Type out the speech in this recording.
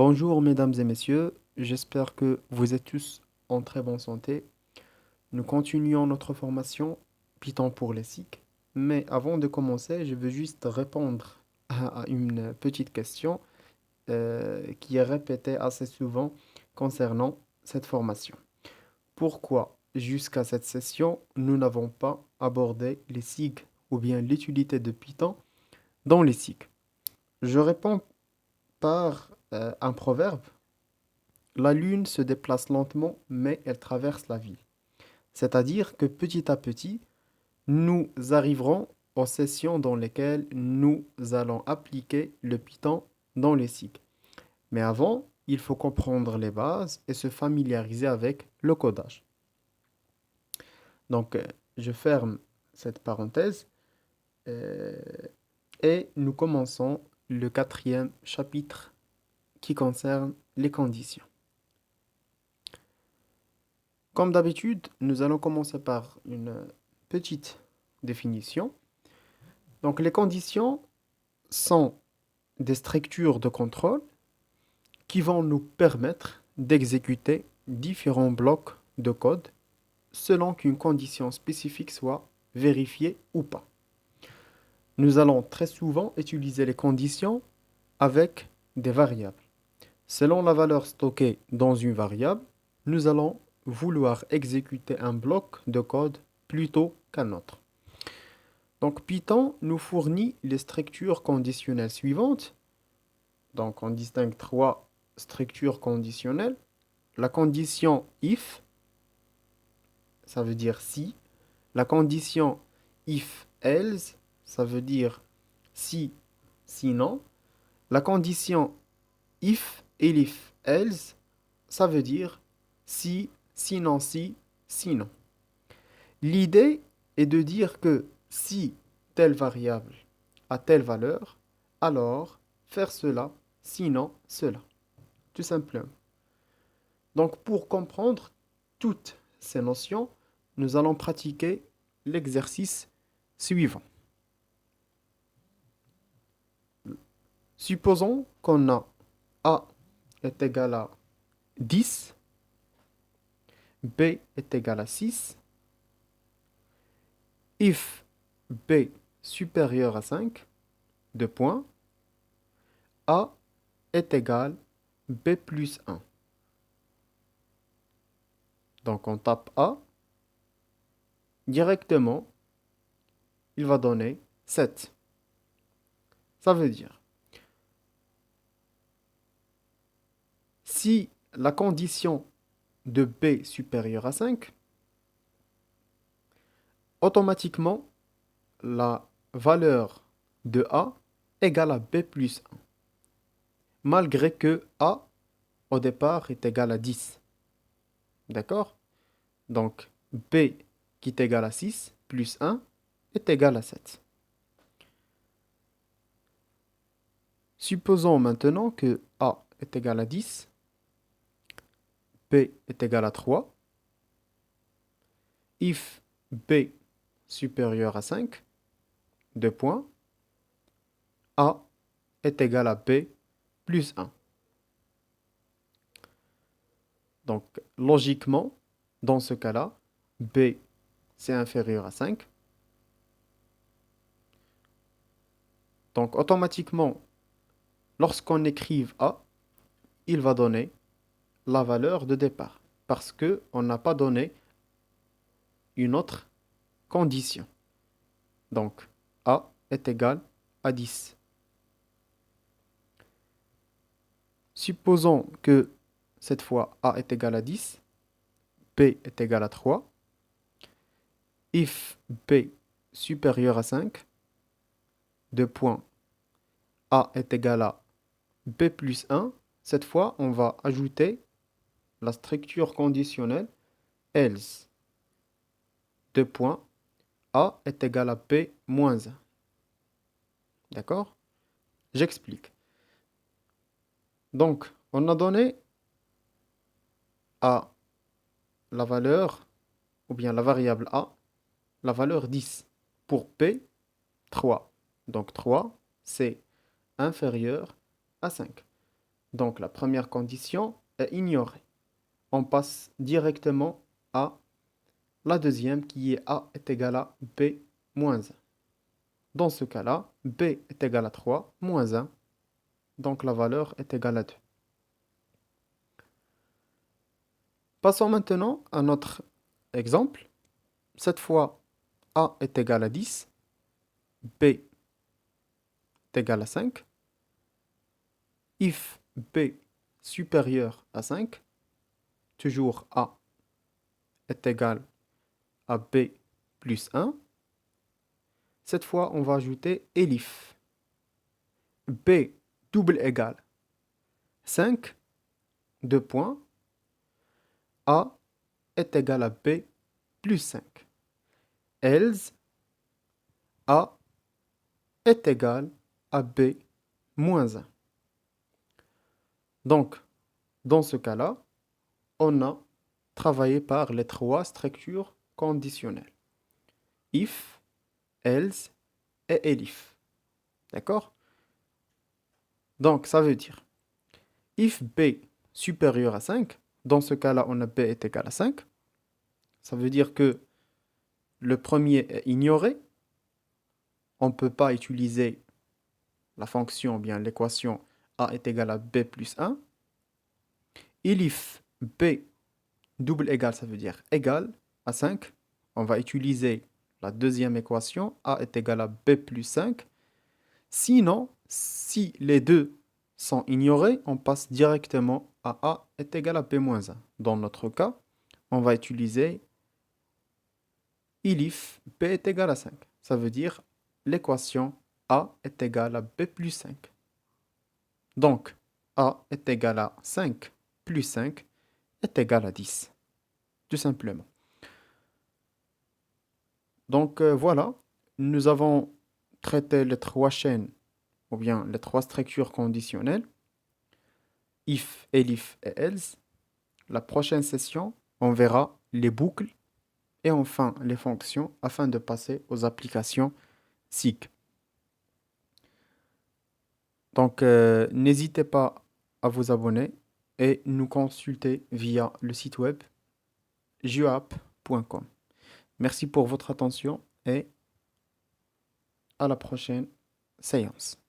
Bonjour mesdames et messieurs, j'espère que vous êtes tous en très bonne santé. Nous continuons notre formation Python pour les SIC, mais avant de commencer, je veux juste répondre à une petite question qui est répétée assez souvent concernant cette formation. Pourquoi jusqu'à cette session, nous n'avons pas abordé les SIG ou bien l'utilité de Python dans les SIG? Je réponds par un proverbe. La lune se déplace lentement, mais elle traverse la ville. C'est-à-dire que petit à petit, nous arriverons aux sessions dans lesquelles nous allons appliquer le Python dans les cycles. Mais avant, il faut comprendre les bases et se familiariser avec le codage. Donc, je ferme cette parenthèse euh, et nous commençons le quatrième chapitre qui concerne les conditions. Comme d'habitude, nous allons commencer par une petite définition. Donc, les conditions sont des structures de contrôle qui vont nous permettre d'exécuter différents blocs de code selon qu'une condition spécifique soit vérifiée ou pas. Nous allons très souvent utiliser les conditions avec des variables. Selon la valeur stockée dans une variable, nous allons vouloir exécuter un bloc de code plutôt qu'un autre. Donc Python nous fournit les structures conditionnelles suivantes. Donc on distingue trois structures conditionnelles. La condition if, ça veut dire si. La condition if else, ça veut dire si, sinon. La condition if elif else, ça veut dire si, sinon si, sinon. L'idée est de dire que si telle variable a telle valeur, alors faire cela, sinon cela. Tout simplement. Donc pour comprendre toutes ces notions, nous allons pratiquer l'exercice suivant. Supposons qu'on a A est égal à 10, B est égal à 6, if B supérieur à 5, deux points, A est égal B plus 1. Donc on tape A, directement, il va donner 7. Ça veut dire, si la condition de B supérieure à 5, automatiquement, la valeur de A égale à B plus 1, malgré que A, au départ, est égal à 10. D'accord? Donc, B qui est égal à 6 plus 1 est égal à 7. Supposons maintenant que A est égal à 10, B est égal à 3, if B supérieur à 5, deux points, A est égal à B plus 1. Donc, logiquement, dans ce cas-là, B, c'est inférieur à 5. Donc, automatiquement, lorsqu'on écrive A, il va donner la valeur de départ parce qu'on n'a pas donné une autre condition. Donc, A est égal à 10. Supposons que cette fois A est égal à 10, B est égal à 3. If B supérieur à 5, deux points, A est égal à B plus 1. Cette fois, on va ajouter la structure conditionnelle else. Deux points, A est égal à B moins 1. D'accord? J'explique. Donc, on a donné à la valeur, ou bien la variable A, la valeur 10. Pour P, 3. Donc 3, c'est inférieur à 5. Donc la première condition est ignorée. On passe directement à la deuxième qui est A est égal à B moins 1. Dans ce cas-là, B est égal à 3 moins 1. Donc la valeur est égale à 2. Passons maintenant à notre exemple. Cette fois, A est égal à 10, B est égal à 5. If B supérieur à 5, toujours A est égal à B plus 1. Cette fois, on va ajouter elif. B double égal 5, 2 points. A est égal à B plus 5. Else A est égal à B moins 1. Donc, dans ce cas-là, on a travaillé par les trois structures conditionnelles. If, else et elif. D'accord? Donc, ça veut dire, if B supérieur à 5, dans ce cas-là, on a B est égal à 5. Ça veut dire que le premier est ignoré. On ne peut pas utiliser la fonction, ou bien l'équation A est égal à B plus 1. If B double égal, ça veut dire égal à 5. On va utiliser la deuxième équation, A est égal à B plus 5. Sinon, si les deux sont ignorés, on passe directement à A est égal à B moins 1. Dans notre cas, on va utiliser if B est égal à 5. Ça veut dire l'équation A est égal à B plus 5. Donc, A est égal à 5 plus 5 est égal à 10. Tout simplement. Donc voilà, nous avons traité les trois chaînes, ou bien les trois structures conditionnelles, if, elif et else. La prochaine session, on verra les boucles et enfin les fonctions afin de passer aux applications SIG. Donc n'hésitez pas à vous abonner et nous consulter via le site web geoapp.com. Merci pour votre attention et à la prochaine séance.